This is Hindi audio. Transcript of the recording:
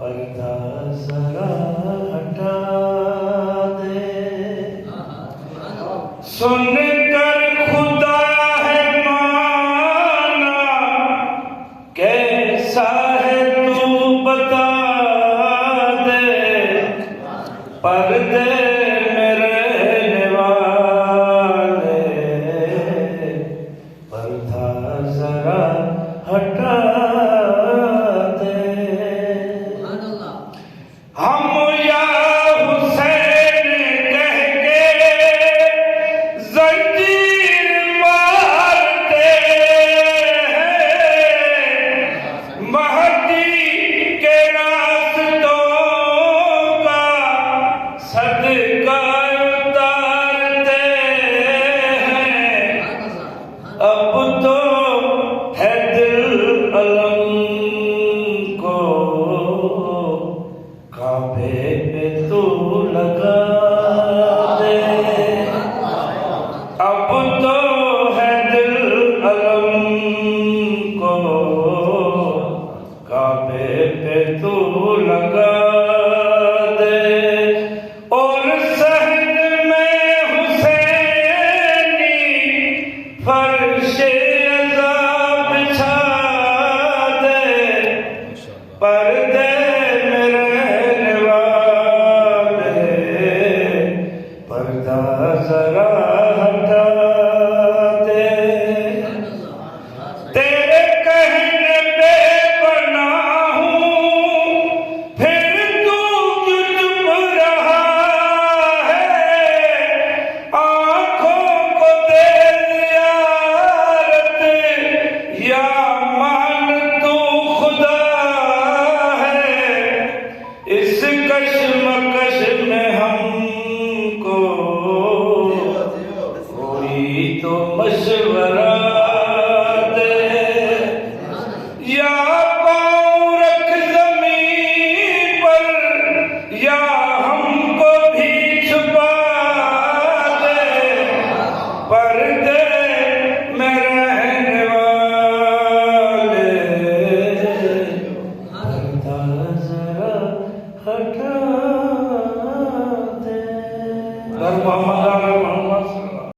पर्दा जरा हटा दे, सुन कर खुदा है माना, कैसा है तू बता दे, पर्दे में रहने वाले, पर्दा जरा हटा दे। हम या हुसैन कह के जंजीर मारते हैं, महदी के रास्तों का सदका उतारते हैं। अब तो है दिल अलम को काबे पे तू लगा दे, अब तो है दिल अलम को काबे पे तू लगा दे, और सहन में हुसैनी फर्शे अज़ाब बिछा दे, पर्दे में रहने वाले, पर्दा जरा हटा दे। तेरे कहने पे बना हूँ, फिर तू क्यों चुप रहा है, आँखों को दे ज़ियारत, या मान तू खुदा है। इस कश्मकश में हमको कोई तो मशवरा